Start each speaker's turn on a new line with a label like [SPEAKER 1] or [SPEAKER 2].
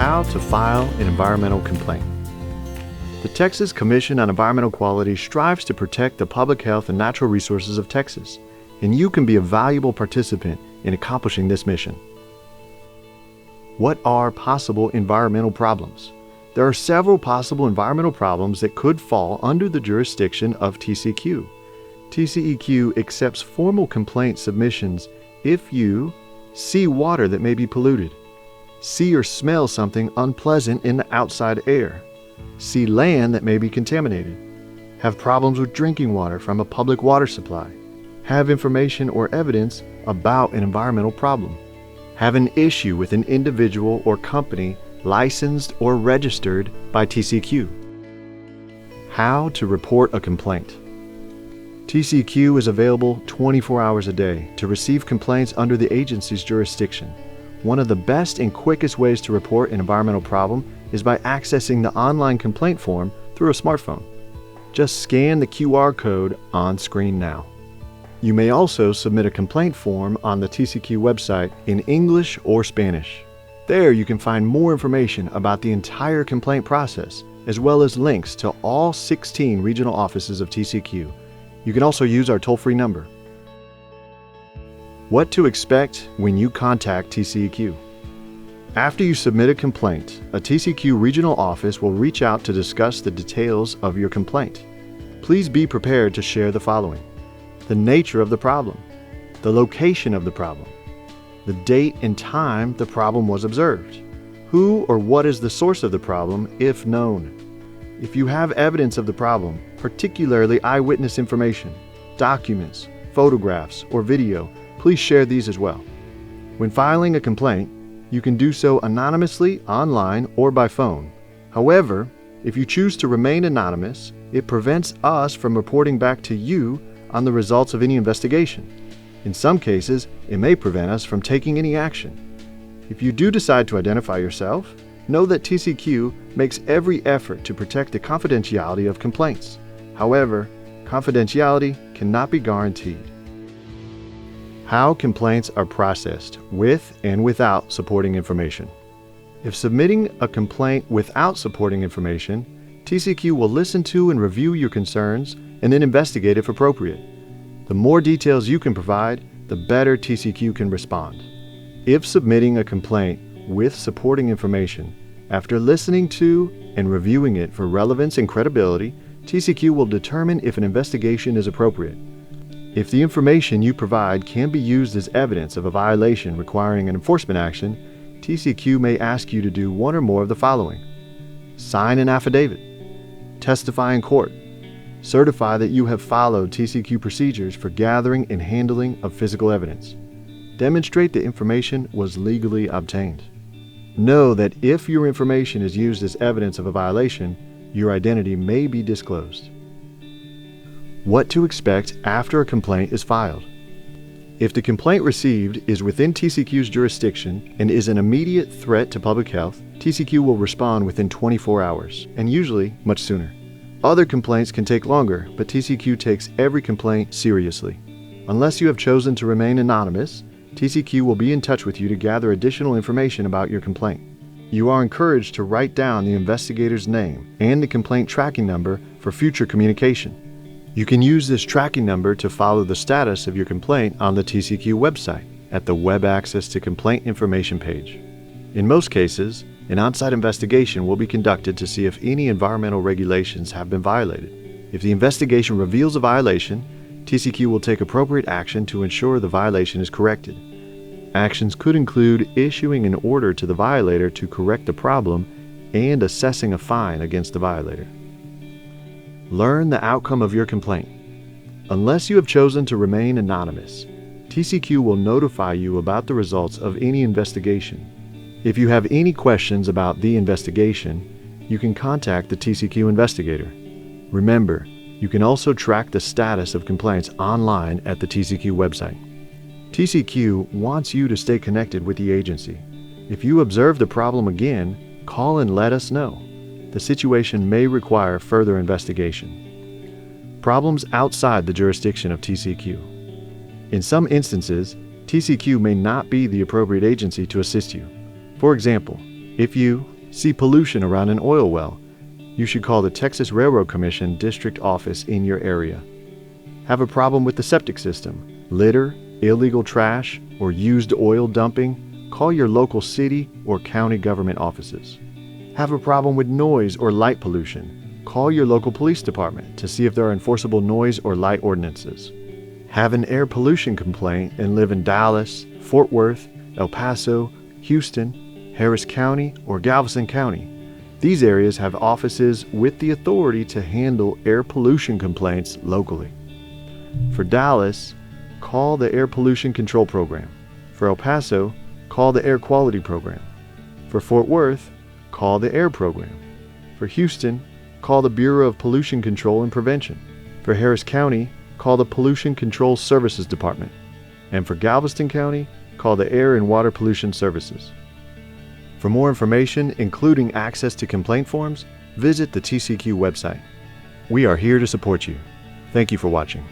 [SPEAKER 1] how to file an environmental complaint. The Texas Commission on Environmental Quality strives to protect the public health and natural resources of Texas, and you can be a valuable participant in accomplishing this mission. What are possible environmental problems? There are several possible environmental problems that could fall under the jurisdiction of TCEQ. TCEQ accepts formal complaint submissions if you see water that may be polluted, see or smell something unpleasant in the outside air, see land that may be contaminated, have problems with drinking water from a public water supply, have information or evidence about an environmental problem, have an issue with an individual or company licensed or registered by TCEQ. How to report a complaint. TCEQ is available 24 hours a day to receive complaints under the agency's jurisdiction. One of the best and quickest ways to report an environmental problem is by accessing the online complaint form through a smartphone. Just scan the QR code on screen now. You may also submit a complaint form on the TCEQ website in English or Spanish. There you can find more information about the entire complaint process, as well as links to all 16 regional offices of TCEQ. You can also use our toll-free number. What to expect when you contact TCEQ. After you submit a complaint, a TCEQ regional office will reach out to discuss the details of your complaint. Please be prepared to share the following: the nature of the problem, the location of the problem, the date and time the problem was observed, who or what is the source of the problem if known. If you have evidence of the problem, particularly eyewitness information, documents, photographs, or video, please share these as well. When filing a complaint, you can do so anonymously, online, or by phone. However, if you choose to remain anonymous, it prevents us from reporting back to you on the results of any investigation. In some cases, it may prevent us from taking any action. If you do decide to identify yourself, know that TCEQ makes every effort to protect the confidentiality of complaints. However, confidentiality cannot be guaranteed. How complaints are processed with and without supporting information. If submitting a complaint without supporting information, TCEQ will listen to and review your concerns and then investigate if appropriate. The more details you can provide, the better TCEQ can respond. If submitting a complaint with supporting information, after listening to and reviewing it for relevance and credibility, TCEQ will determine if an investigation is appropriate. If the information you provide can be used as evidence of a violation requiring an enforcement action, TCEQ may ask you to do one or more of the following: sign an affidavit, testify in court, certify that you have followed TCEQ procedures for gathering and handling of physical evidence, demonstrate the information was legally obtained. Know that if your information is used as evidence of a violation, your identity may be disclosed. What to expect after a complaint is filed. If the complaint received is within TCEQ's jurisdiction and is an immediate threat to public health, TCEQ will respond within 24 hours, and usually much sooner. Other complaints can take longer, but TCEQ takes every complaint seriously. Unless you have chosen to remain anonymous, TCEQ will be in touch with you to gather additional information about your complaint. You are encouraged to write down the investigator's name and the complaint tracking number for future communication. You can use this tracking number to follow the status of your complaint on the TCEQ website at the Web Access to Complaint Information page. In most cases, an on-site investigation will be conducted to see if any environmental regulations have been violated. If the investigation reveals a violation, TCEQ will take appropriate action to ensure the violation is corrected. Actions could include issuing an order to the violator to correct the problem and assessing a fine against the violator. Learn the outcome of your complaint. Unless you have chosen to remain anonymous, TCEQ will notify you about the results of any investigation. If you have any questions about the investigation, you can contact the TCEQ investigator. Remember, you can also track the status of complaints online at the TCEQ website. TCEQ wants you to stay connected with the agency. If you observe the problem again, call and let us know. The situation may require further investigation. Problems outside the jurisdiction of TCEQ. In some instances, TCEQ may not be the appropriate agency to assist you. For example, if you, See pollution around an oil well? You should call the Texas Railroad Commission district office in your area. Have a problem with the septic system, litter, illegal trash, or used oil dumping? Call your local city or county government offices. Have a problem with noise or light pollution? Call your local police department to see if there are enforceable noise or light ordinances. Have an air pollution complaint and live in Dallas, Fort Worth, El Paso, Houston, Harris County, or Galveston County. These areas have offices with the authority to handle air pollution complaints locally. For Dallas, call the Air Pollution Control Program. For El Paso, call the Air Quality Program. For Fort Worth, call the Air Program. For Houston, call the Bureau of Pollution Control and Prevention. For Harris County, call the Pollution Control Services Department. And for Galveston County, call the Air and Water Pollution Services. For more information, including access to complaint forms, visit the TCEQ website. We are here to support you. Thank you for watching.